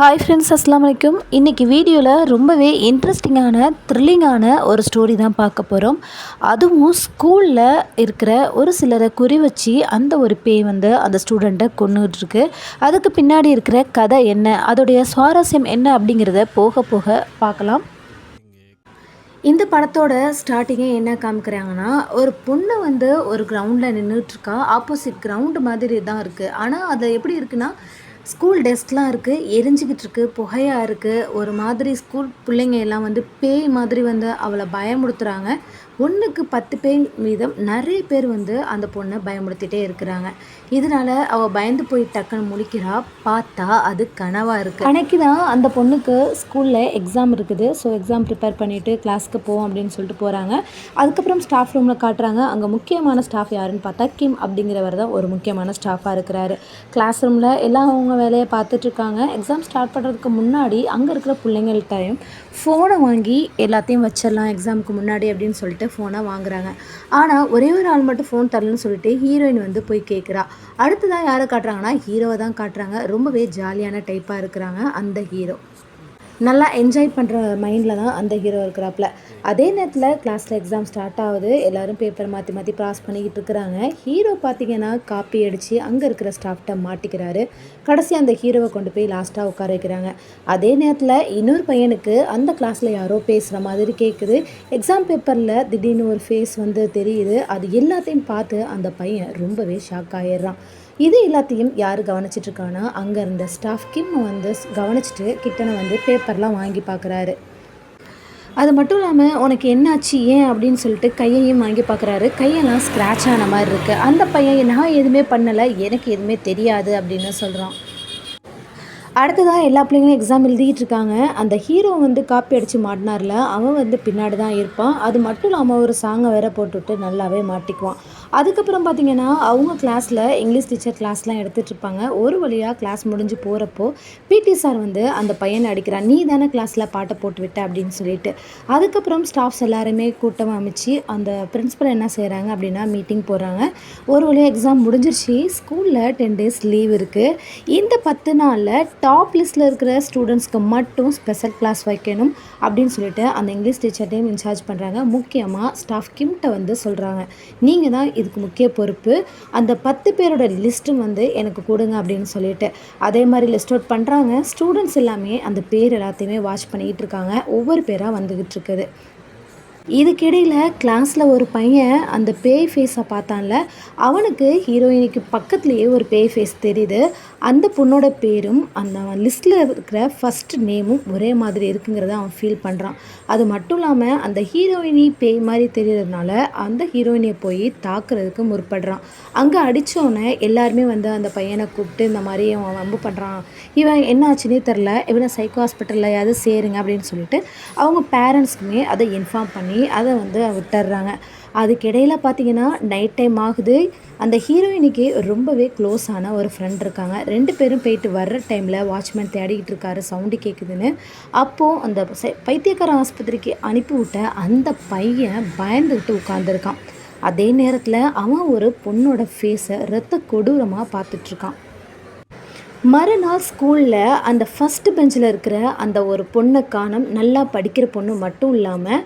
Hi friends, அஸ்ஸலாமு அலைக்கும். இன்றைக்கி வீடியோவில் ரொம்பவே இன்ட்ரெஸ்டிங்கான த்ரில்லிங்கான ஒரு ஸ்டோரி தான் பார்க்க போகிறோம். அதுவும் ஸ்கூலில் இருக்கிற ஒரு சிலரை குறி வச்சு அந்த ஒரு பேய் வந்து அந்த ஸ்டூடெண்ட்டை கொன்னுகிட்ருக்கு. அதுக்கு பின்னாடி இருக்கிற கதை என்ன, அதோடைய சுவாரஸ்யம் என்ன அப்படிங்கிறத போக போக பார்க்கலாம். இந்த படத்தோட ஸ்டார்டிங்கே என்ன காமிக்கிறாங்கன்னா, ஒரு பொண்ணு வந்து ஒரு கிரவுண்டில் நின்றுட்டுருக்கா. ஆப்போசிட் கிரவுண்டு மாதிரி தான் இருக்குது. ஆனால் அது எப்படி இருக்குன்னா, ஸ்கூல் டெஸ்க்லாம் இருக்குது, எரிஞ்சிக்கிட்டு இருக்குது, புகையாக இருக்குது. ஒரு மாதிரி ஸ்கூல் பிள்ளைங்க எல்லாம் வந்து பேய் மாதிரி வந்து அவளை பயமுறுத்துகிறாங்க. 1க்கு 10 பேர் வீதம் நிறைய பேர் வந்து அந்த பொண்ணை பயமுறுத்திட்டே இருக்கிறாங்க. இதனால் அவள் பயந்து போய் டக்குன்னு முழிக்கிறா. பார்த்தா அது கனவாக இருக்குது. அன்னைக்கு தான் அந்த பொண்ணுக்கு ஸ்கூலில் எக்ஸாம் இருக்குது. ஸோ எக்ஸாம் ப்ரிப்பேர் பண்ணிவிட்டு கிளாஸ்க்கு போவோம் அப்படின்னு சொல்லிட்டு போகிறாங்க. அதுக்கப்புறம் ஸ்டாஃப் ரூமில் காட்டுறாங்க. அங்கே முக்கியமான ஸ்டாஃப் யாருன்னு பார்த்தா கிம் அப்படிங்கிறவர் தான் ஒரு முக்கியமான ஸ்டாஃபாக இருக்கிறாரு. கிளாஸ் ரூமில் எல்லாம் அவங்க வேலையை பார்த்துட்ருக்காங்க. எக்ஸாம் ஸ்டார்ட் பண்ணுறதுக்கு முன்னாடி அங்கே இருக்கிற பிள்ளைங்கள்ட்டையும் ஃபோனை வாங்கி எல்லாத்தையும் வச்சிடலாம் எக்ஸாமுக்கு முன்னாடி அப்படின்னு சொல்லிட்டு ஃபோனை வாங்குறாங்க. ஆனால் ஒரே ஒரு ஆள் மட்டும் ஃபோன் தரலன்னு சொல்லிட்டு ஹீரோயின் வந்து போய் கேட்குறா. அடுத்ததான் யாரை காட்டுறாங்கன்னா, ஹீரோவை தான் காட்டுறாங்க. ரொம்பவே ஜாலியான டைப்பாக இருக்கிறாங்க அந்த ஹீரோ. நல்லா என்ஜாய் பண்ணுற மைண்டில் தான் அந்த ஹீரோ இருக்கிறாப்புல. அதே நேரத்தில் கிளாஸில் எக்ஸாம் ஸ்டார்ட் ஆகுது. எல்லோரும் பேப்பர் மாற்றி மாற்றி பாஸ் பண்ணிக்கிட்டு இருக்கிறாங்க. ஹீரோ பார்த்திங்கன்னா காப்பி அடித்து அங்கே இருக்கிற ஸ்டாஃப்கிட்ட மாட்டிக்கிறாரு. கடைசி அந்த ஹீரோவை கொண்டு போய் லாஸ்ட்டாக உட்கார வைக்கிறாங்க. அதே நேரத்தில் இன்னொரு பையனுக்கு அந்த கிளாஸில் யாரோ பேசுகிற மாதிரி கேட்குது. எக்ஸாம் பேப்பரில் திடீர்னு ஒரு ஃபேஸ் வந்து தெரியுது. அது எல்லாத்தையும் பார்த்து அந்த பையன் ரொம்பவே ஷாக் ஆகிடுறான். இது எல்லாத்தையும் யார் கவனிச்சிட்ருக்கானா, அங்கே இருந்த ஸ்டாஃப் கிம் வந்து கவனிச்சிட்டு கிட்டனை வந்து பேப்பர்லாம் வாங்கி பார்க்குறாரு. அது மட்டும் இல்லாமல் உனக்கு என்னாச்சு ஏன் அப்படின்னு சொல்லிட்டு கையையும் வாங்கி பார்க்குறாரு. கையெல்லாம் ஸ்க்ராட்ச் ஆன மாதிரி இருக்குது. அந்த பையன் நான் எதுவுமே பண்ணலை, எனக்கு எதுவுமே தெரியாது அப்படின்னு சொல்கிறான். அடுத்ததாக எல்லா பிள்ளைங்களும் எக்ஸாம் எழுதிக்கிட்டு இருக்காங்க. அந்த ஹீரோ வந்து காப்பி அடித்து மாட்டினார்ல, அவன் வந்து பின்னாடி தான் இருப்பான். அது மட்டும் இல்லாமல் ஒரு சாங்கை வேற போட்டுவிட்டு நல்லாவே மாட்டிக்குவான். அதுக்கப்புறம் பார்த்திங்கன்னா, அவங்க கிளாஸில் இங்கிலீஷ் டீச்சர் கிளாஸ்லாம் எடுத்துகிட்ருப்பாங்க. ஒரு வழியாக கிளாஸ் முடிஞ்சு போகிறப்போ பிடி சார் வந்து அந்த பையனை அடிக்கிறான். நீ தானே கிளாஸில் பாட்டை போட்டு விட்ட அப்படின்னு சொல்லிட்டு. அதுக்கப்புறம் ஸ்டாஃப்ஸ் எல்லாருமே கூட்டம் அமைச்சு அந்த பிரின்ஸிபல் என்ன செய்கிறாங்க அப்படின்னா மீட்டிங் போடுறாங்க. ஒரு வழியாக எக்ஸாம் முடிஞ்சிருச்சு. ஸ்கூலில் 10 டேஸ் லீவ் இருக்குது. இந்த 10 நாளில் டாப் லிஸ்ட்டில் இருக்கிற ஸ்டூடெண்ட்ஸ்க்கு மட்டும் ஸ்பெஷல் கிளாஸ் வைக்கணும் அப்படின்னு சொல்லிட்டு அந்த இங்கிலீஷ் டீச்சர்டையும் இன்சார்ஜ் பண்ணுறாங்க. முக்கியமாக ஸ்டாஃப் கிம்கிட்ட வந்து சொல்கிறாங்க, நீங்கள் தான் இதுக்கு முக்கிய பொறுப்பு. அந்த 10 பேரோட லிஸ்ட்டும் வந்து எனக்கு கொடுங்க அப்படின்னு சொல்லிட்டு அதே மாதிரி லிஸ்ட் அவுட் பண்ணுறாங்க. ஸ்டூடெண்ட்ஸ் எல்லாமே அந்த பேர் எல்லாத்தையுமே வாட்ச் பண்ணிக்கிட்டு இருக்காங்க. ஒவ்வொரு பேராக வந்துக்கிட்டு இருக்குது. இதுக்கிடையில் கிளாஸில் ஒரு பையன் அந்த பேய் ஃபேஸை பார்த்தான்ல, அவனுக்கு ஹீரோயினுக்கு பக்கத்துலேயே ஒரு பேய் ஃபேஸ் தெரியுது. அந்த பொண்ணோட பேரும் அந்த லிஸ்ட்டில் இருக்கிற ஃபஸ்ட் நேமும் ஒரே மாதிரி இருக்குங்கிறத அவன் ஃபீல் பண்ணுறான். அது மட்டும் இல்லாமல் அந்த ஹீரோயினி பேய் மாதிரி தெரியறதுனால அந்த ஹீரோயினியை போய் தாக்குறதுக்கு முற்படுறான். அங்கே அடித்தோன்னே எல்லாருமே வந்து அந்த பையனை கூப்பிட்டு இந்த மாதிரி அவன் வம்பு பண்ணுறான், இவன் என்ன ஆச்சுன்னே தெரில, இவனை சைக்கோ ஹாஸ்பிட்டல்லையாவது சேருங்க அப்படின்னு சொல்லிட்டு அவங்க பேரண்ட்ஸ்க்குமே அதை இன்ஃபார்ம் பண்ணி அதை வந்து விட்டுடுறாங்க. அதுக்கிடையில் பார்த்திங்கன்னா நைட் டைம் ஆகுது. அந்த ஹீரோயினுக்கு ரொம்பவே க்ளோஸான ஒரு ஃப்ரெண்ட் இருக்காங்க. 2 பேரும் போயிட்டு வர்ற டைமில் வாட்ச்மேன் தேடிக்கிட்டு இருக்காரு, சவுண்டு கேட்குதுன்னு. அப்போது அந்த பைத்தியக்கார ஆஸ்பத்திரிக்கு அனுப்பிவிட்ட அந்த பையன் பயந்துக்கிட்டு உட்காந்துருக்கான். அதே நேரத்தில் அவன் ஒரு பொண்ணோட ஃபேஸை இரத்த கொடூரமாக பார்த்துட்ருக்கான். மறுநாள் ஸ்கூலில் அந்த ஃபஸ்ட்டு பெஞ்சில் இருக்கிற அந்த ஒரு பொண்ணை காணோம். நல்லா படிக்கிற பொண்ணு மட்டும் இல்லாமல்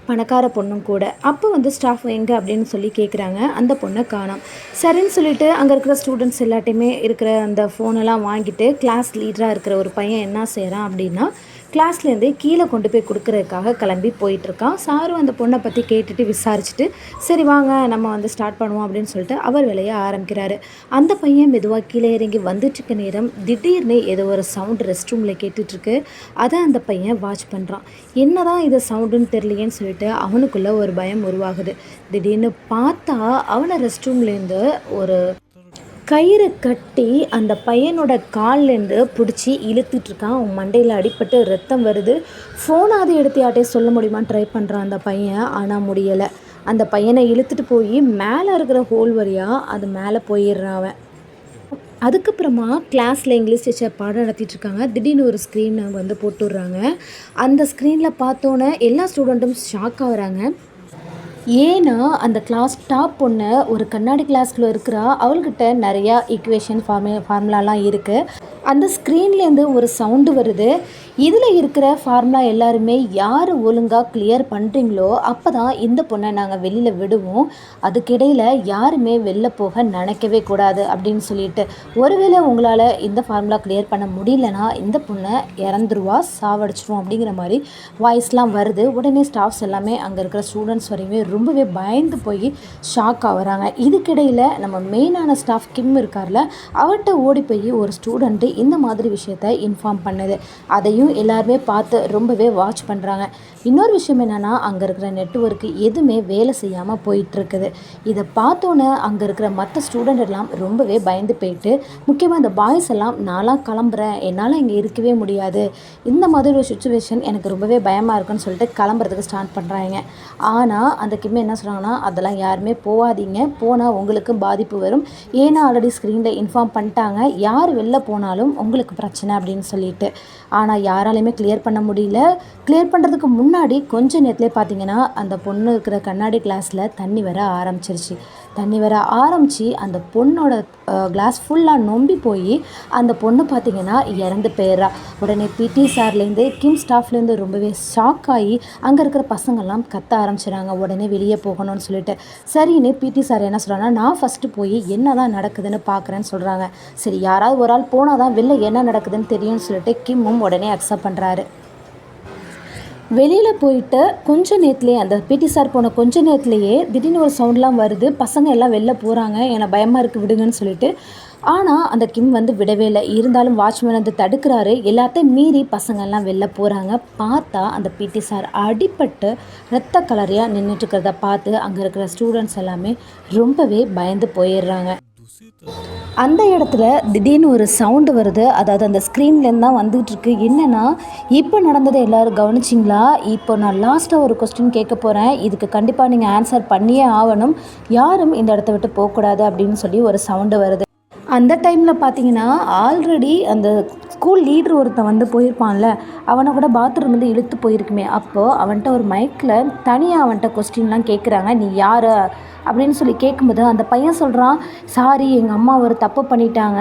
பணக்கார பொண்ணும் கூட. அப்போ வந்து ஸ்டாஃப் எங்கே அப்படின்னு சொல்லி கேட்குறாங்க. அந்த பொண்ணை காணோம். சரின்னு சொல்லிட்டு அங்கே இருக்கிற ஸ்டூடெண்ட்ஸ் எல்லாட்டையுமே இருக்கிற அந்த ஃபோனெல்லாம் வாங்கிட்டு கிளாஸ் லீடராக இருக்கிற ஒரு பையன் என்ன செய்கிறான் அப்படின்னா, கிளாஸ்லேருந்து கீழே கொண்டு போய் கொடுக்குறதுக்காக கிளம்பி போயிட்டுருக்கான். சாரும் அந்த பொண்ணை பற்றி கேட்டுட்டு விசாரிச்சுட்டு சரி வாங்க நம்ம வந்து ஸ்டார்ட் பண்ணுவோம் அப்படின்னு சொல்லிட்டு அவர் வேலையை ஆரம்பிக்கிறாரு. அந்த பையன் மெதுவாக கீழே இறங்கி வந்துட்டுருக்க நேரம் திடீர்னு ஏதோ ஒரு சவுண்டு ரெஸ்ட் ரூமில் கேட்டுட்ருக்கு. அதை அந்த பையன் வாட்ச் பண்ணுறான். என்ன தான் இது சவுண்டுன்னு தெரியலையேன்னு சொல்லிட்டு அவனுக்குள்ளே ஒரு பயம் உருவாகுது. திடீர்னு பார்த்தா அவனை ரெஸ்ட் ரூம்லேருந்து ஒரு கயிறு கட்டி அந்த பையனோட கால்லேருந்து பிடிச்சி இழுத்துட்ருக்கான். அவன் மண்டையில் அடிபட்டு ரத்தம் வருது. ஃபோனாவது எடுத்து யார்ட்டையும் சொல்ல முடியுமான்னு ட்ரை பண்ணுறான் அந்த பையன். ஆனால் முடியலை. அந்த பையனை இழுத்துட்டு போய் மேலே இருக்கிற ஹோல் வழியாக அது மேலே போயிடுறான் அவன். அதுக்கப்புறமா கிளாஸில் இங்கிலீஷ் டீச்சர் பாடம் நடத்திட்டுருக்காங்க. திடீர்னு ஒரு ஸ்க்ரீனை வந்து போட்டுடுறாங்க. அந்த ஸ்க்ரீனில் பார்த்தோன்னே எல்லா ஸ்டூடெண்ட்டும் ஷாக் ஆகுறாங்க. ஏன்னா அந்த கிளாஸ் டாப் பொண்ணு ஒரு கண்ணாடி கிளாஸ்க்குள்ளே இருக்கிறா. அவள்கிட்ட நிறையா ஈக்குவேஷன் ஃபார்முலாலாம் இருக்குது. அந்த ஸ்க்ரீன்லேருந்து ஒரு சவுண்டு வருது. இதில் இருக்கிற ஃபார்முலா எல்லாருமே யார் ஒழுங்காக கிளியர் பண்ணுறீங்களோ அப்போ தான் இந்த பொண்ணை நாங்கள் வெளியில் விடுவோம். அதுக்கிடையில் யாருமே வெளில போக நினைக்கவே கூடாது அப்படின்னு சொல்லிட்டு, ஒருவேளை உங்களால் இந்த ஃபார்முலா கிளியர் பண்ண முடியலன்னா இந்த பொண்ணை இறந்துருவா, சாவடிச்சிருவோம் அப்படிங்கிற மாதிரி வாய்ஸ்லாம் வருது. உடனே ஸ்டாஃப்ஸ் எல்லாமே அங்கே இருக்கிற ஸ்டூடெண்ட்ஸ் வரையுமே ரொம்பவே பயந்து போய் ஷாக் ஆகுறாங்க. இதுக்கிடையில் நம்ம மெயினான ஸ்டாஃப் கிம் இருக்கார்ல, அவர்கிட்ட ஓடி போய் ஒரு ஸ்டூடெண்ட்டு இந்த மாதிரி விஷயத்த இன்ஃபார்ம் பண்ணுது. அதையும் எல்லாருமே பார்த்து ரொம்பவே வாட்ச் பண்ணுறாங்க. இன்னொரு விஷயம் என்னென்னா, அங்கே இருக்கிற நெட்வொர்க்கு எதுவுமே வேலை செய்யாமல் போயிட்டுருக்குது. இதை பார்த்தோன்னே அங்கே இருக்கிற மற்ற ஸ்டூடெண்ட் எல்லாம் ரொம்பவே பயந்து போயிட்டு, முக்கியமாக இந்த பாய்ஸ் எல்லாம் நான்லாம் கிளம்புறேன், என்னால் இங்கே இருக்கவே முடியாது, இந்த மாதிரி ஒரு சுச்சுவேஷன் எனக்கு ரொம்பவே பயமாக இருக்குன்னு சொல்லிட்டு கிளம்புறதுக்கு ஸ்டார்ட் பண்ணுறாங்க. ஆனால் அந்த கிம் என்ன சொல்கிறாங்கன்னா, அதெல்லாம் யாருமே போகாதீங்க, போனால் உங்களுக்கு பாதிப்பு வரும், ஏன்னா ஆல்ரெடி ஸ்க்ரீனில் இன்ஃபார்ம் பண்ணிட்டாங்க யார் வெளில போனாலும் உங்களுக்கு பிரச்சனை அப்படின்னு சொல்லிட்டு. ஆனால் யாராலையுமே கிளியர் பண்ண முடியல. கிளியர் பண்ணுறதுக்கு முன்னாடி கொஞ்ச நேரத்துலேயே பார்த்தீங்கன்னா அந்த பொண்ணு இருக்கிற கண்ணாடி கிளாஸில் தண்ணி வர ஆரம்பிச்சிருச்சு. தண்ணி வர ஆரம்பித்து அந்த பொண்ணோட கிளாஸ் ஃபுல்லாக நொம்பி போய் அந்த பொண்ணு பார்த்திங்கன்னா இறந்து போயிடுறா. உடனே பிடி சார்லேருந்து கிம் ஸ்டாஃப்லேருந்து ரொம்பவே ஷாக் ஆகி அங்கே இருக்கிற பசங்கள்லாம் கத்த ஆரம்பிச்சிடுறாங்க, உடனே வெளியே போகணும்னு சொல்லிட்டு. சரின்னு பிடி சார் என்ன சொல்கிறாங்கன்னா, நான் ஃபஸ்ட்டு போய் என்ன தான் நடக்குதுன்னு பார்க்குறேன்னு சொல்கிறாங்க. சரி, யாராவது ஒரு ஆள் போனால் தான் வெளில என்ன நடக்குதுன்னு தெரியும்னு சொல்லிட்டு கிம்மும் உடனே அக்செப்ட் பண்ணுறாரு. வெளியில் போயிட்டு கொஞ்ச நேரத்துலேயே, அந்த பிடி சார் போன கொஞ்ச நேரத்துலேயே திடீர்னு ஒரு சவுண்ட்லாம் வருது, பசங்க எல்லாம் வெளில போகிறாங்க, எனக்கு பயமாக இருக்குது விடுங்கன்னு சொல்லிட்டு. ஆனால் அந்த கிம் வந்து விடவே இல்லை. இருந்தாலும் வாட்ச்மேன் வந்து தடுக்கிறாரு. எல்லாத்தையும் மீறி பசங்கள்லாம் வெளில போகிறாங்க. பார்த்தா அந்த பிடி சார் அடிபட்டு ரத்த கலரியாக நின்றுட்டுருக்கிறத பார்த்து அங்கே இருக்கிற ஸ்டூடெண்ட்ஸ் எல்லாமே ரொம்பவே பயந்து போயிடுறாங்க. அந்த இடத்துல திடீர்னு ஒரு சவுண்டு வருது. அதாவது அந்த ஸ்க்ரீன்லேருந்து தான் வந்துகிட்ருக்கு. என்னென்னா, இப்போ நடந்ததை எல்லோரும் கவனிச்சிங்களா? இப்போ நான் லாஸ்ட்டாக ஒரு கொஸ்டின் கேட்க போகிறேன், இதுக்கு கண்டிப்பாக நீங்கள் ஆன்சர் பண்ணியே ஆகணும், யாரும் இந்த இடத்த விட்டு போகக்கூடாது அப்படின்னு சொல்லி ஒரு சவுண்டு வருது. அந்த டைமில் பார்த்தீங்கன்னா ஆல்ரெடி அந்த ஸ்கூல் லீடர் ஒருத்தன் வந்து போயிருப்பான்ல, அவனை கூட பாத்ரூம் வந்து இழுத்து போயிருக்குமே. அப்போது அவன்கிட்ட ஒரு மைக்கில் தனியாக அவன்கிட்ட கொஸ்டின்லாம் கேட்குறாங்க, நீ யார் அப்படின்னு சொல்லி கேட்கும்போது அந்த பையன் சொல்கிறான், சாரி எங்கள் அம்மா ஒரு தப்பு பண்ணிட்டாங்க,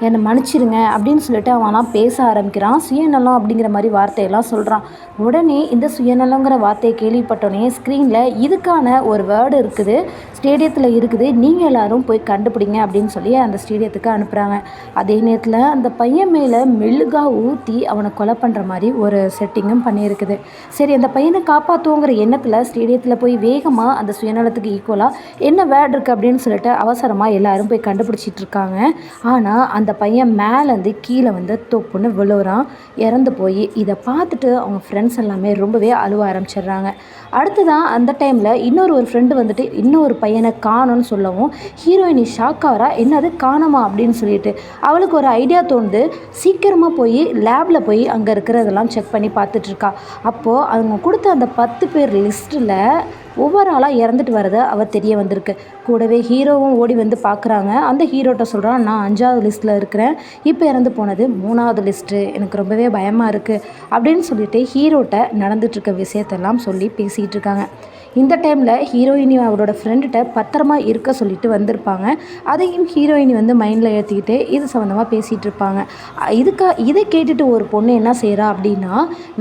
என்னை மன்னிச்சிருங்க அப்படின்னு சொல்லிட்டு அவன்லாம் பேச ஆரம்பிக்கிறான். சுயநலம் அப்படிங்கிற மாதிரி வார்த்தையெல்லாம் சொல்கிறான். உடனே இந்த சுயநலங்கிற வார்த்தையை கேள்விப்பட்டோடனே ஸ்க்ரீனில் இதுக்கான ஒரு வேர்டு இருக்குது, ஸ்டேடியத்தில் இருக்குது, நீங்கள் எல்லோரும் போய் கண்டுபிடிங்க அப்படின்னு சொல்லி அந்த ஸ்டேடியத்துக்கு அனுப்புகிறாங்க. அதே நேரத்தில் அந்த பையன் மேலே மெழுகாக ஊற்றி அவனை கொலை பண்ணுற மாதிரி ஒரு செட்டிங்கும் பண்ணியிருக்குது. சரி, அந்த பையனை காப்பாற்றுவோங்கிற எண்ணத்தில் ஸ்டேடியத்தில் போய் வேகமாக அந்த சுயநலத்துக்கு ஈக்குவலாக என்ன வேர்டு இருக்குது அப்படின்னு சொல்லிட்டு அவசரமாக எல்லோரும் போய் கண்டுபிடிச்சிட்டு இருக்காங்க. ஆனால் அந்த பையன் மேலேருந்து கீழே வந்து தொப்புன்னு விழுறான், இறந்து போய். இதை பார்த்துட்டு அவங்க ஃப்ரெண்ட்ஸ் எல்லாமே ரொம்பவே அழுவ ஆரம்பிச்சிடுறாங்க. அடுத்ததான் அந்த டைமில் இன்னொரு ஃப்ரெண்டு வந்துட்டு இன்னொரு பையனை காணோன்னு சொல்லவும் ஹீரோயினி ஷாக் ஆகிறா, என்னது காணோமா அப்படின்னு சொல்லிட்டு. அவளுக்கு ஒரு ஐடியா தோணுது, சீக்கிரமாக போய் லேபில் போய் அங்கே இருக்கிறதெல்லாம் செக் பண்ணி பார்த்துட்ருக்கா. அப்போது அவங்க கொடுத்த அந்த 10 பேர் லிஸ்ட்டில் ஒவ்வொரு ஆளாக இறந்துட்டு வரதை அவள் தெரிய வந்திருக்கு. கூடவே ஹீரோவும் ஓடி வந்து பார்க்குறாங்க. அந்த ஹீரோட்ட சொல்கிறான், நான் 5வது லிஸ்ட்டில் இருக்கிறேன், இப்போ இறந்து போனது 3வது லிஸ்ட்டு, எனக்கு ரொம்பவே பயமாக இருக்குது அப்படின்னு சொல்லிட்டு ஹீரோட்ட நடந்துகிட்ருக்க விஷயத்தெல்லாம் சொல்லி பேசிகிட்டு இருக்காங்க. இந்த டைமில் ஹீரோயினி அவரோட ஃப்ரெண்டுகிட்ட பத்திரமா இருக்க சொல்லிட்டு வந்திருப்பாங்க. அதையும் ஹீரோயினி வந்து மைண்டில் ஏற்றிக்கிட்டு இது சம்மந்தமாக பேசிகிட்டு இருப்பாங்க. இதை கேட்டுட்டு ஒரு பொண்ணு என்ன செய்கிறா அப்படின்னா,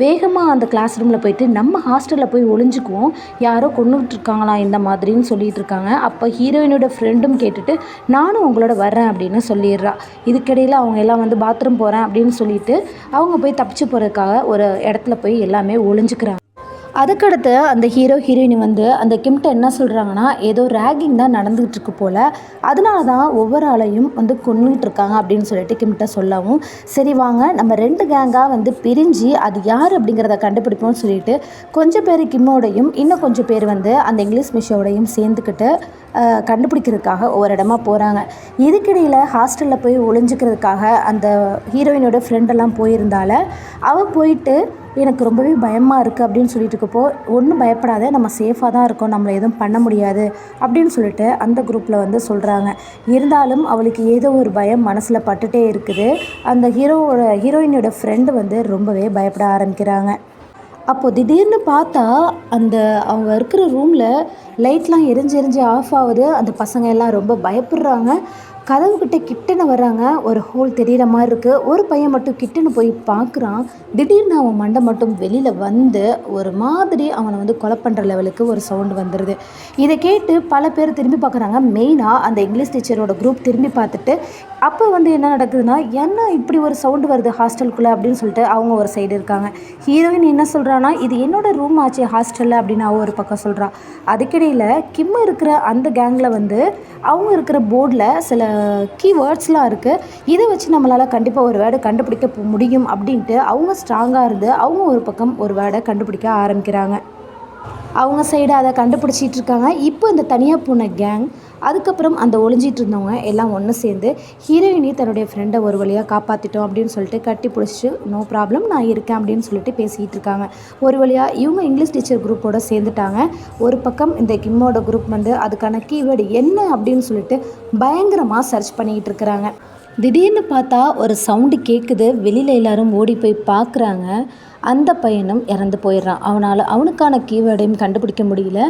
வேகமாக அந்த கிளாஸ் ரூமில் போயிட்டு நம்ம ஹாஸ்டலில் போய் ஒளிஞ்சுக்குவோம், யாரோ கொண்டுட்ருக்காங்களா இந்த மாதிரின்னு சொல்லிட்டு இருக்காங்க. அப்போ ஹீரோயினோட ஃப்ரெண்டும் கேட்டுட்டு நானும் உங்களோட வர்றேன் அப்படின்னு சொல்லிடுறா. இதுக்கிடையில் அவங்க எல்லாம் வந்து பாத்ரூம் போகிறேன் அப்படின்னு சொல்லிட்டு அவங்க போய் தப்பிச்சு போகிறதுக்காக ஒரு இடத்துல போய் எல்லாமே ஒளிஞ்சுக்கிறாங்க. அதுக்கடுத்து அந்த ஹீரோயினி வந்து அந்த கிம்கிட்ட என்ன சொல்கிறாங்கன்னா, ஏதோ ரேகிங் தான் நடந்துகிட்டு இருக்கு போல், அதனால தான் ஒவ்வொரு ஆளையும் வந்து கொன்னுகிட்டு இருக்காங்க அப்படின்னு சொல்லிட்டு கிம்கிட்ட சொல்லவும், சரி வாங்க நம்ம 2 கேங்காக வந்து பிரிஞ்சு அது யார் அப்படிங்கிறத கண்டுபிடிப்போம்னு சொல்லிட்டு கொஞ்சம் பேர் கிம்மோடையும் இன்னும் கொஞ்சம் பேர் வந்து அந்த இங்கிலீஷ் மிஷோடையும் சேர்ந்துக்கிட்டு கண்டுபிடிக்கிறதுக்காக ஒவ்வொரு இடமா போகிறாங்க. இதுக்கிடையில் ஹாஸ்டலில் போய் ஒளிஞ்சிக்கிறதுக்காக அந்த ஹீரோயினோட ஃப்ரெண்டெல்லாம் போயிருந்தால அவள் போயிட்டு எனக்கு ரொம்பவே பயமாக இருக்குது அப்படின்னு சொல்லிட்டு இருக்கப்போ, ஒன்றும் பயப்படாத, நம்ம சேஃபாக தான் இருக்கோம், நம்மளை எதுவும் பண்ண முடியாது அப்படின்னு சொல்லிட்டு அந்த குரூப்பில் வந்து சொல்கிறாங்க. இருந்தாலும் அவளுக்கு ஏதோ ஒரு பயம் மனசில் பட்டுட்டே இருக்குது. அந்த ஹீரோயினோட ஃப்ரெண்டு வந்து ரொம்பவே பயப்பட ஆரம்பிக்கிறாங்க. அப்போது திடீர்னு பார்த்தா அந்த அவங்க இருக்கிற ரூமில் லைட்லாம் எரிஞ்சு ஆஃப் ஆகுது. அந்த பசங்க எல்லாம் ரொம்ப பயப்படுறாங்க. கதவுக்கிட்ட கிட்டன வர்றாங்க. ஒரு ஹோல் தெரியிற மாரி இருக்கு. ஒரு பையன் மட்டும் கிட்டன்னு போய் பார்க்குறான். திடீர்னு அவன் மண்டை மட்டும் வெளியில வந்து, ஒரு மாதிரி அவன வந்து கொலை பண்ற லெவலுக்கு ஒரு சவுண்ட் வந்துருது. இத கேட்டு பல பேர் திரும்பி பார்க்குறாங்க. மெயினா அந்த இங்கிலீஷ் டீச்சரோட குரூப் திரும்பி பார்த்துட்டு, அப்போ வந்து என்ன நடக்குதுன்னா, "என்ன இப்படி ஒரு சவுண்ட் வருது ஹாஸ்டலுக்குள்ள?" அப்படின்னு சொல்லிட்டு அவங்க ஒரு சைடு இருக்காங்க. ஹீரோயின் என்ன சொல்றான்னா, "இது என்னோட ரூம் ஆச்சே ஹாஸ்டல்ல" அப்படின்னு அவ ஒரு பக்கம் சொல்றா. அதுக்கிடையில கிம் இருக்கிற அந்த கேங்கில வந்து அவங்க இருக்கிற போர்டில் சில கீவேர்ட்ஸ்லாம் இருக்குது. இதை வச்சு நம்மளால் கண்டிப்பாக ஒரு வேர்டை கண்டுபிடிக்க முடியும் அப்படின்ட்டு அவங்க ஸ்ட்ராங்காக இருந்து அவங்க ஒரு பக்கம் ஒரு வேர்டை கண்டுபிடிக்க ஆரம்பிக்கிறாங்க. அவங்க சைடு அதை கண்டுபிடிச்சிட்டு இருக்காங்க. இப்போ இந்த தனியாக போன கேங், அதுக்கப்புறம் அந்த ஒளிஞ்சிட்டு இருந்தவங்க எல்லாம் ஒன்று சேர்ந்து ஹீரோயினி தன்னுடைய ஃப்ரெண்டை ஒரு வழியாக காப்பாற்றிட்டோம் அப்படின்னு சொல்லிட்டு கட்டி பிடிச்சி, நோ ப்ராப்ளம் நான் இருக்கேன் அப்படின்னு சொல்லிட்டு பேசிக்கிட்டு இருக்காங்க. ஒரு வழியாக இவங்க இங்கிலீஷ் டீச்சர் குரூப்போடு சேர்ந்துட்டாங்க. ஒரு பக்கம் இந்த கிம்மோட குரூப் வந்து அதுக்கான கீவேர்டு என்ன அப்படின்னு சொல்லிட்டு பயங்கரமாக சர்ச் பண்ணிக்கிட்டு இருக்கிறாங்க. திடீர்னு பார்த்தா ஒரு சவுண்டு கேட்குது. வெளியில் எல்லாரும் ஓடி போய் பார்க்குறாங்க. அந்த பையனும் இறந்து போயிடுறான். அவனுக்கான கீவேர்டையும் கண்டுபிடிக்க முடியல.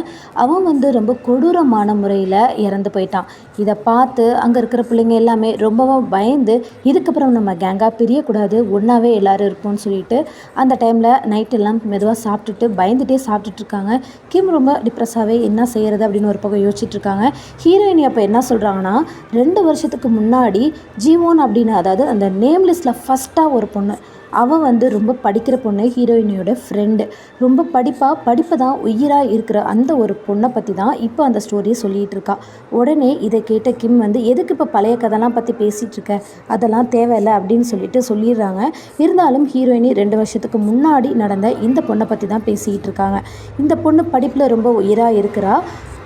அவன் வந்து ரொம்ப கொடூரமான முறையில் இறந்து போயிட்டான். இதை பார்த்து அங்கே இருக்கிற பிள்ளைங்க எல்லாமே ரொம்பவும் பயந்து, இதுக்கப்புறம் நம்ம கேங்காக பிரியக்கூடாது, ஒன்றாவே எல்லோரும் இருப்போம்னு சொல்லிட்டு அந்த டைமில் நைட்டெல்லாம் மெதுவாக சாப்பிட்டுட்டு பயந்துகிட்டே சாப்பிட்டுட்ருக்காங்க. கிம் ரொம்ப டிப்ரெஸ்ஸாகவே என்ன செய்கிறது அப்படின்னு ஒரு பக்கம் யோசிச்சுட்ருக்காங்க. ஹீரோயினி அப்போ என்ன சொல்கிறாங்கன்னா, 2 வருஷத்துக்கு முன்னாடி ஜீவோன் அப்படின்னு, அதாவது அந்த நேம் லிஸ்ட்டில் ஃபஸ்ட்டாக ஒரு பொண்ணு, அவள் வந்து ரொம்ப படிக்கிற பொண்ணு, ஹீரோயினியோட ஃப்ரெண்டு, ரொம்ப படிப்பை தான் உயிராக இருக்கிற அந்த ஒரு பொண்ணை பற்றி தான் இப்போ அந்த ஸ்டோரியை சொல்லிகிட்டு இருக்கா. உடனே இதை கேட்ட கிம் வந்து, எதுக்கு இப்போ பழைய கதைலாம் பற்றி பேசிகிட்டு இருக்க, அதெல்லாம் தேவையில்லை அப்படின்னு சொல்லிட்டு சொல்லிடுறாங்க. இருந்தாலும் ஹீரோயினி 2 வருஷத்துக்கு முன்னாடி நடந்த இந்த பொண்ணை பற்றி தான் பேசிக்கிட்டு இருக்காங்க. இந்த பொண்ணு படிப்பில் ரொம்ப உயிராக இருக்கிறா.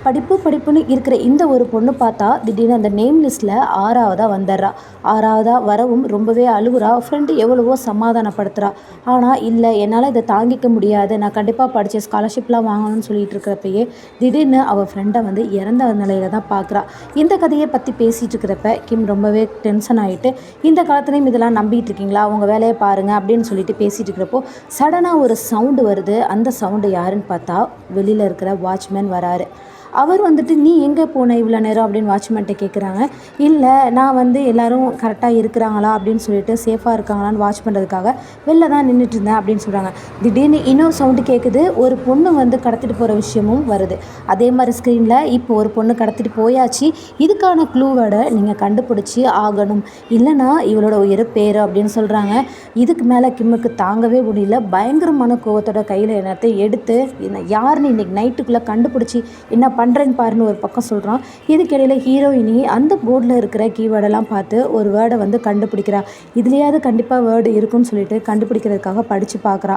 படிப்புன்னு இருக்கிற இந்த ஒரு பொண்ணு பார்த்தா திடீர்னு அந்த நேம் லிஸ்ட்டில் 6ஆவதாக வந்துடுறா. 6ஆவதாக வரவும் ரொம்பவே அழுகுறா. ஃப்ரெண்டு எவ்வளவோ சமாதானப்படுத்துகிறா. ஆனால் இல்லை, என்னால் இதை தாங்கிக்க முடியாது, நான் கண்டிப்பாக படித்த ஸ்காலர்ஷிப்லாம் வாங்கணும்னு சொல்லிட்டு இருக்கிறப்பயே திடீர்னு அவள் ஃப்ரெண்டை வந்து இறந்த நிலையில தான் பார்க்குறா. இந்த கதையை பற்றி பேசிகிட்டு இருக்கிறப்ப கிம் ரொம்பவே டென்ஷன் ஆகிட்டு, இந்த காலத்துலேயும் இதெல்லாம் நம்பிட்டு இருக்கீங்களா, உங்கள் வேலையை பாருங்கள் அப்படின்னு சொல்லிட்டு பேசிகிட்டு இருக்கிறப்போ சடனாக ஒரு சவுண்டு வருது. அந்த சவுண்டு யாருன்னு பார்த்தா வெளியில் இருக்கிற வாட்ச்மேன் வராரு. அவர் வந்துட்டு, "நீ எங்கே போன இவ்வளோ நேரம்?" அப்படின்னு வாட்ச்மேன்ட்ட கேட்குறாங்க. "இல்லை, நான் வந்து எல்லோரும் கரெக்டாக இருக்கிறாங்களா அப்படின்னு சொல்லிட்டு சேஃபாக இருக்காங்களான்னு வாட்ச் பண்ணுறதுக்காக வெளில தான் நின்றுட்டு இருந்தேன்" அப்படின்னு சொல்கிறாங்க. திடீர்னு இன்னொரு சவுண்டு கேட்குது. ஒரு பொண்ணு வந்து கடத்திட்டு போகிற விஷயமும் வருது. அதே மாதிரி ஸ்க்ரீனில் இப்போ ஒரு பொண்ணு கடத்திட்டு போயாச்சு, இதுக்கான க்ளூவோட நீங்கள் கண்டுபிடிச்சி ஆகணும், இல்லைனா இவளோட உயிரை பேர் அப்படின்னு சொல்கிறாங்க. இதுக்கு மேலே கிம்முக்கு தாங்கவே முடியல. பயங்கரமான கோவத்தோட கையில் என்னத்தை எடுத்து, யாருன்னு இன்றைக்கி நைட்டுக்குள்ளே கண்டுபிடிச்சி என்ன பண்ணுறேன்னு பாருன்னு ஒரு பக்கம் சொல்கிறான். இதுக்கிடையில் ஹீரோயினி அந்த போர்டில் இருக்கிற கீவேர்டெல்லாம் பார்த்து ஒரு வேர்டை வந்து கண்டுபிடிக்கிறா. இதுலேயாவது கண்டிப்பாக வேர்டு இருக்குன்னு சொல்லிட்டு கண்டுபிடிக்கிறதுக்காக படித்து பார்க்குறா.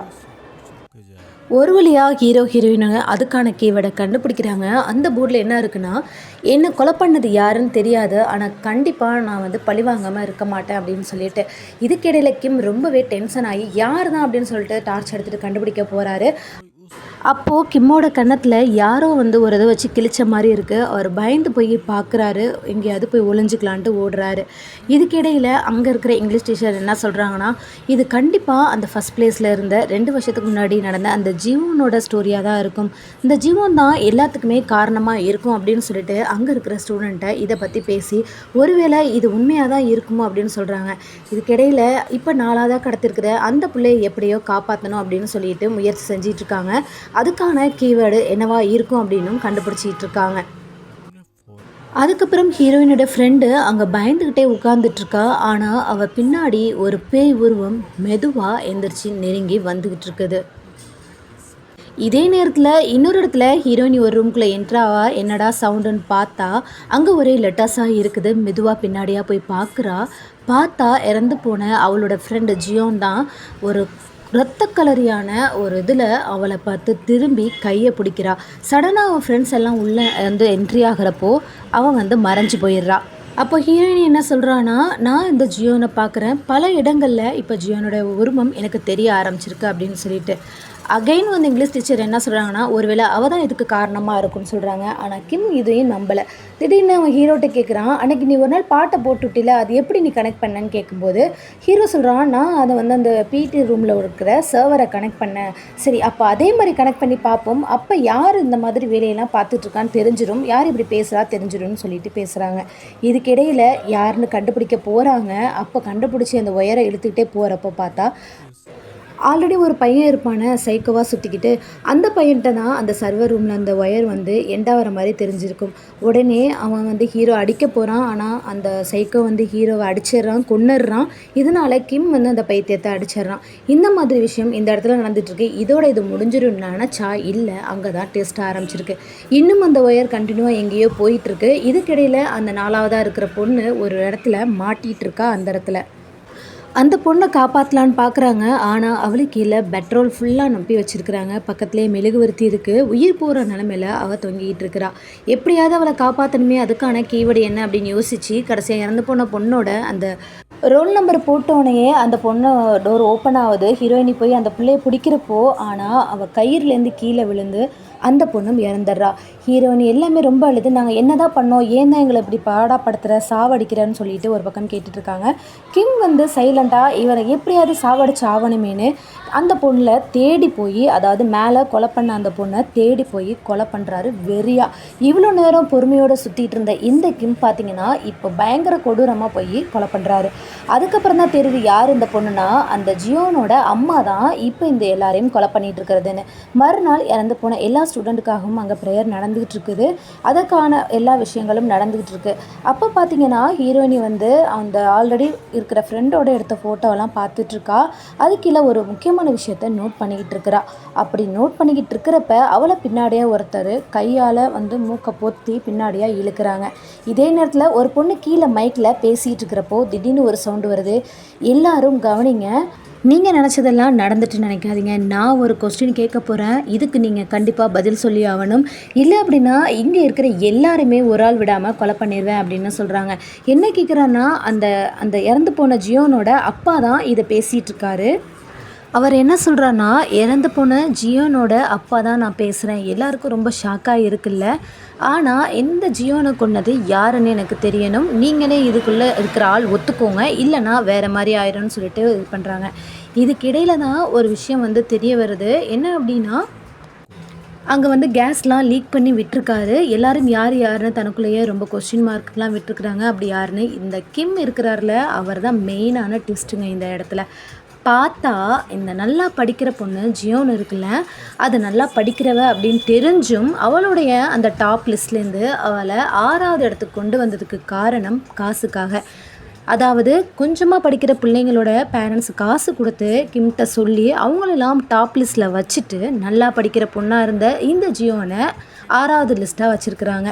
ஒரு வழியாக ஹீரோயினுங்க அதுக்கான கீவேர்டை கண்டுபிடிக்கிறாங்க. அந்த போர்டில் என்ன இருக்குன்னா, என்ன கொலை பண்ணது யாருன்னு தெரியாது, ஆனால் கண்டிப்பாக நான் வந்து பழி வாங்காமல் இருக்க மாட்டேன் அப்படின்னு சொல்லிட்டு. இதுக்கிடையில கிம் ரொம்பவே டென்ஷன் ஆகி யார் தான் அப்படின்னு சொல்லிட்டு டார்ச் எடுத்துகிட்டு கண்டுபிடிக்க போகிறாரு. அப்போது கிம்மோட கன்னத்தில் யாரோ வந்து ஒரு இதை வச்சு கிழிச்ச மாதிரி இருக்குது. அவர் பயந்து போய் பார்க்குறாரு, எங்கேயாவது போய் ஒளிஞ்சிக்கலான்ட்டு ஓடுறாரு. இதுக்கிடையில் அங்கே இருக்கிற இங்கிலீஷ் டீச்சர் என்ன சொல்கிறாங்கன்னா, இது கண்டிப்பாக அந்த ஃபஸ்ட் பிளேஸில் இருந்த 2 வருஷத்துக்கு முன்னாடி நடந்த அந்த ஜீவனோட ஸ்டோரியாக தான் இருக்கும், இந்த ஜீவன் தான் எல்லாத்துக்குமே காரணமாக இருக்கும் அப்படின்னு சொல்லிட்டு அங்கே இருக்கிற ஸ்டூடெண்ட்டை இதை பற்றி பேசி, ஒருவேளை இது உண்மையாக தான் இருக்குமோ அப்படின்னு சொல்கிறாங்க. இதுக்கிடையில் இப்போ 4ஆவதாக கடத்திருக்கிற அந்த பிள்ளையை எப்படியோ காப்பாற்றணும் அப்படின்னு சொல்லிட்டு முயற்சி செஞ்சிட்ருக்காங்க. அதுக்கான கீவேர்டு என்னவா இருக்கும் அப்படின்னும் கண்டுபிடிச்சிட்டு இருக்காங்க. அதுக்கப்புறம் ஹீரோயினோட ஃப்ரெண்டு அங்கே பயந்துக்கிட்டே உட்காந்துட்ருக்கா. ஆனால் அவள் பின்னாடி ஒரு பேய் உருவம் மெதுவாக எந்திரிச்சு நெருங்கி வந்துக்கிட்டு இருக்குது. இதே நேரத்தில் இன்னொரு இடத்துல ஹீரோயினி ஒரு ரூம்குள்ளே என்ட்ராவா, என்னடா சவுண்டுன்னு பார்த்தா அங்கே ஒரே லெட்டர்ஸாக இருக்குது. மெதுவாக பின்னாடியாக போய் பார்த்தா இறந்து போன அவளோட ஃப்ரெண்டு ஜியோன் தான் ஒரு இரத்த கலரியான ஒரு இதில் அவளை பார்த்து திரும்பி கையை பிடிக்கிறா. சடனாக அவன் ஃப்ரெண்ட்ஸ் எல்லாம் உள்ளே வந்து என்ட்ரி ஆகிறப்போ அவன் வந்து மறைஞ்சு போயிடுறா. அப்போ ஹீரோயினி என்ன சொல்கிறான்னா, நான் இந்த ஜியோனை பார்க்குறேன், பல இடங்களில் இப்போ ஜியோனோட உருவம் எனக்கு தெரிய ஆரம்பிச்சிருக்கு அப்படின்னு சொல்லிட்டு. அகைன் வந்து இங்கிலீஷ் டீச்சர் என்ன சொல்கிறாங்கன்னா ஒருவேளை அவள் தான் இதுக்கு காரணமாக இருக்கும்னு சொல்கிறாங்க. ஆனால் கிம் இதையும் நம்பலை. திடீர்னு அவன் ஹீரோட்ட கேட்குறான், அன்றைக்கி நீ ஒரு நாள் பாட்டை போட்டுவிட்டில அது எப்படி நீ கனெக்ட் பண்ணேன்னு கேட்கும்போது ஹீரோ சொல்கிறான், நான் அதை வந்து அந்த பிடி ரூமில் இருக்கிற சர்வரை கனெக்ட் பண்ணேன். சரி அப்போ அதே மாதிரி கனெக்ட் பண்ணி பார்ப்போம், அப்போ யார் இந்த மாதிரி வேலையெல்லாம் பார்த்துட்ருக்கான்னு தெரிஞ்சிடும், யார் இப்படி பேசுகிறா தெரிஞ்சிடும்னு சொல்லிட்டு பேசுகிறாங்க. இதுக்கிடையில் யாருன்னு கண்டுபிடிக்க போகிறாங்க. அப்போ கண்டுபிடிச்சி அந்த ஒயரை இழுத்துக்கிட்டே போகிறப்போ பார்த்தா ஆல்ரெடி ஒரு பையன் இருப்பானே சைக்கோவாக சுற்றிக்கிட்டு, அந்த பையன்கிட்ட தான் அந்த சர்வர் ரூமில் அந்த ஒயர் வந்து எண்டாகிற மாதிரி தெரிஞ்சிருக்கும். உடனே அவன் வந்து ஹீரோ அடிக்க போகிறான். ஆனால் அந்த சைக்கோ வந்து ஹீரோவை அடிச்சிடுறான், கொன்னுடுறான். இதனால் கிம் வந்து அந்த பைத்தியத்தை அடிச்சிடுறான். இந்த மாதிரி விஷயம் இந்த இடத்துல நடந்துகிட்ருக்கு. இதோட இது முடிஞ்சிடும்னு நினச்சா இல்லை, அங்கே தான் டெஸ்ட் ஆரம்பிச்சிருக்கு. இன்னும் அந்த ஒயர் கண்டினியூவாக எங்கேயோ போயிட்டுருக்கு. இதுக்கிடையில் அந்த 4ஆவதாக இருக்கிற பொண்ணு ஒரு இடத்துல மாட்டிகிட்டு இருக்கா. அந்த இடத்துல அந்த பொண்ணை காப்பாற்றலான்னு பார்க்குறாங்க. ஆனால் அவளுக்கு கீழே பெட்ரோல் ஃபுல்லாக நம்பி வச்சுருக்குறாங்க. பக்கத்துலேயே மெழுகுவர்த்தி இருக்குது. உயிர் போகிற நிலமையில் அவள் தொங்கிக்கிட்டு இருக்கிறா. எப்படியாவது அவளை காப்பாற்றணுமே, அதுக்கான கீவேர்டு என்ன அப்படின்னு யோசித்து கடைசியாக இறந்து போன பொண்ணோட அந்த ரோல் நம்பர் போட்டோடனேயே அந்த பொண்ணு டோர் ஓப்பன் ஆகுது. ஹீரோயினி போய் அந்த பிள்ளையை பிடிக்கிறப்போ ஆனால் அவள் கயிறுலேருந்து கீழே விழுந்து அந்த பொண்ணும் இறந்துடுறா. ஹீரோயினி எல்லாமே ரொம்ப அழுது, நாங்கள் என்ன தான் பண்ணோம், ஏன் தான் எங்களை இப்படி பாடாப்படுத்துகிற சாவடிக்கிறேன்னு சொல்லிட்டு ஒரு பக்கம் கேட்டுட்ருக்காங்க. கிம் வந்து சைலண்ட்டாக இவரை எப்படியாவது சாவடிச்சு ஆகணுமேனு அந்த பொண்ணில் தேடி போய், அதாவது மேலே கொலை பண்ண அந்த பொண்ணை தேடி போய் கொலை பண்ணுறாரு வெறியா. இவ்வளோ நேரம் பொறுமையோடு சுற்றிட்டு இருந்த இந்த கிம் பார்த்திங்கன்னா இப்போ பயங்கர கொடூரமாக போய் கொலை பண்ணுறாரு. அதுக்கப்புறம் தான் தெரியுது யார் இந்த பொண்ணுனா அந்த ஜியோனோட அம்மா தான் இப்போ இந்த எல்லாரையும் கொலை பண்ணிகிட்டு இருக்கிறதுன்னு. மறுநாள் இறந்து போன எல்லா ஸ்டூடெண்ட்டுக்காகவும் அங்கே ப்ரேயர் நடந்துக்கிட்டு இருக்குது. அதற்கான எல்லா விஷயங்களும் நடந்துக்கிட்டு இருக்கு. அப்போ பார்த்திங்கன்னா ஹீரோயினி வந்து அந்த ஆல்ரெடி இருக்கிற ஃப்ரெண்டோட எடுத்த ஃபோட்டோவெல்லாம் பார்த்துட்ருக்கா. அது கீழே ஒரு முக்கியமான விஷயத்த நோட் பண்ணிக்கிட்டு இருக்கிறா. அப்படி நோட் பண்ணிக்கிட்டு இருக்கிறப்ப அவளை பின்னாடியே ஒருத்தர் கையால் வந்து மூக்கை பொத்தி பின்னாடியாக இழுக்கிறாங்க. இதே நேரத்தில் ஒரு பொண்ணு கீழே மைக்கில் பேசிகிட்டு இருக்கிறப்போ திடீர்னு ஒரு சவுண்டு வருது. எல்லாரும் கவனிங்க, நீங்கள் நினச்சதெல்லாம் நடந்துட்டு நினைக்காதீங்க. நான் ஒரு கொஸ்டின் கேட்க போகிறேன், இதுக்கு நீங்கள் கண்டிப்பாக பதில் சொல்லி ஆகணும். இல்லை அப்படின்னா இங்கே இருக்கிற எல்லாருமே ஒரு ஆள் விடாமல் கொலை பண்ணிடுவேன் அப்படின்னு சொல்கிறாங்க. என்ன கேட்குறான்னா அந்த அந்த இறந்து போன ஜியோனோட அப்பா தான் இதை பேசிகிட்டு இருக்காரு. அவர் என்ன சொல்கிறான்னா, இறந்து போன ஜியோனோட அப்பா தான் நான் பேசுகிறேன். எல்லாருக்கும் ரொம்ப ஷாக்காக இருக்குல்ல, ஆனால் இந்த ஜியோனை கொன்னது யாருன்னு எனக்கு தெரியணும். நீங்களே இதுக்குள்ளே இருக்கிற ஆள் ஒத்துக்கோங்க, இல்லைனா வேறு மாதிரி ஆயிரும்னு சொல்லிட்டு இது பண்ணுறாங்க. இதுக்கிடையில் தான் ஒரு விஷயம் வந்து தெரிய வருது. என்ன அப்படின்னா, அங்கே வந்து கேஸ்லாம் லீக் பண்ணி விட்டுருக்காரு. எல்லோரும் யார் யாருன்னு தனக்குள்ளேயே ரொம்ப கொஸ்டின் மார்க்லாம் விட்டுருக்குறாங்க. அப்படி யாருன்னு இந்த கிம் இருக்கிறார்ல, அவர் தான் மெயினான ட்விஸ்ட்டுங்க இந்த இடத்துல. பார்த்தா இந்த நல்லா படிக்கிற பொண்ணு ஜியோன் இருக்குல்ல, அது நல்லா படிக்கிறவ அப்படின்னு தெரிஞ்சும் அவளுடைய அந்த டாப் லிஸ்ட்லேருந்து அவளை 6ஆவது இடத்துக்கு கொண்டு வந்ததுக்கு காரணம் காசுக்காக. அதாவது கொஞ்சமாக படிக்கிற பிள்ளைங்களோட பேரண்ட்ஸ் காசு கொடுத்து கிம்கிட்ட சொல்லி அவங்களெல்லாம் டாப் லிஸ்ட்டில் வச்சுட்டு நல்லா படிக்கிற பொண்ணாக இருந்த இந்த ஜியோனை 6ஆவது லிஸ்ட்டாக வச்சுருக்குறாங்க.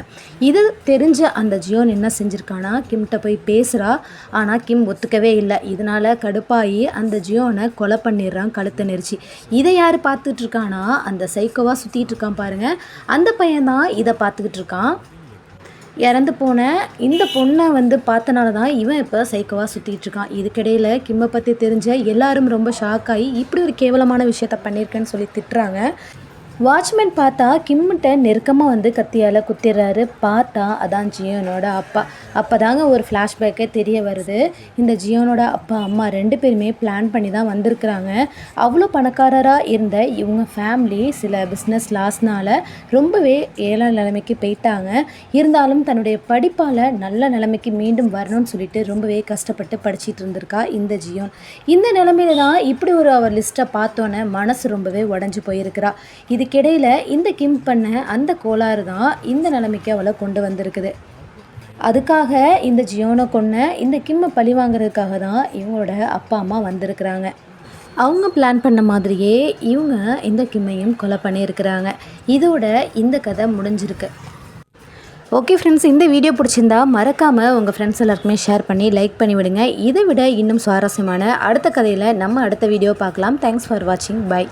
இது தெரிஞ்ச அந்த ஜியோன் என்ன செஞ்சுருக்கானா, கிம்கிட்ட போய் பேசுகிறா. ஆனால் கிம் ஒத்துக்கவே இல்லை. இதனால் கடுப்பாகி அந்த ஜியோனை கொலை பண்ணிடுறான் கழுத்தை நெரிச்சு. இதை யார் பார்த்துட்ருக்கானா, அந்த சைக்கோவாக சுற்றிட்டு இருக்கான் பாருங்கள், அந்த பையன்தான் இதை பார்த்துக்கிட்டு இருக்கான். இறந்து போன இந்த பொண்ணை வந்து பார்த்தனால தான் இவன் இப்போ சைக்கோவாக சுற்றிட்டு இருக்கான். இதுக்கிடையில் கிம்மை பற்றி தெரிஞ்ச எல்லாரும் ரொம்ப ஷாக்காகி இப்படி ஒரு கேவலமான விஷயத்த பண்ணியிருக்கேன்னு சொல்லி திட்டுறாங்க. வாட்ச்மேன் பார்த்தா கிம்மிட்ட நெருக்கமாக வந்து கத்தியால் குத்திடுறாரு. பார்த்தா அதான் ஜியோனோட அப்பா. அப்போ தாங்க ஒரு ஃப்ளாஷ்பேக்கே தெரிய வருது. இந்த ஜியோனோட அப்பா அம்மா 2 பேருமே பிளான் பண்ணி தான் வந்திருக்கிறாங்க. அவ்வளோ பணக்காரராக இருந்த இவங்க ஃபேமிலி சில பிஸ்னஸ் லாஸ்னால் ரொம்பவே ஏழை நிலைமைக்கு போயிட்டாங்க. இருந்தாலும் தன்னுடைய படிப்பால் நல்ல நிலைமைக்கு மீண்டும் வரணும்னு சொல்லிட்டு ரொம்பவே கஷ்டப்பட்டு படிச்சுட்டு இருந்திருக்கா இந்த ஜியோன். இந்த நிலைமையில தான் இப்படி ஒரு அவர் லிஸ்ட்டை பார்த்தோன்னே மனசு ரொம்பவே உடஞ்சி போயிருக்கிறா. இதுக்கிடையில் இந்த கிம் பண்ண அந்த கோளாறு தான் இந்த நிலைமைக்கு அவளை கொண்டு வந்திருக்குது. அதுக்காக இந்த ஜியோனை கொன்ன இந்த கிம்மை பழி வாங்குறதுக்காக தான் இவங்களோட அப்பா அம்மா வந்திருக்கிறாங்க. அவங்க பிளான் பண்ண மாதிரியே இவங்க இந்த கிம்மையும் கொலை பண்ணியிருக்கிறாங்க. இதோட இந்த கதை முடிஞ்சிருக்கு. ஓகே ஃப்ரெண்ட்ஸ், இந்த வீடியோ பிடிச்சிருந்தா மறக்காமல் உங்கள் ஃப்ரெண்ட்ஸ் எல்லாருக்குமே ஷேர் பண்ணி லைக் பண்ணி விடுங்க. இதை விட இன்னும் சுவாரஸ்யமான அடுத்த கதையில் நம்ம அடுத்த வீடியோ பார்க்கலாம். தேங்க்ஸ் ஃபார் வாட்சிங். பை.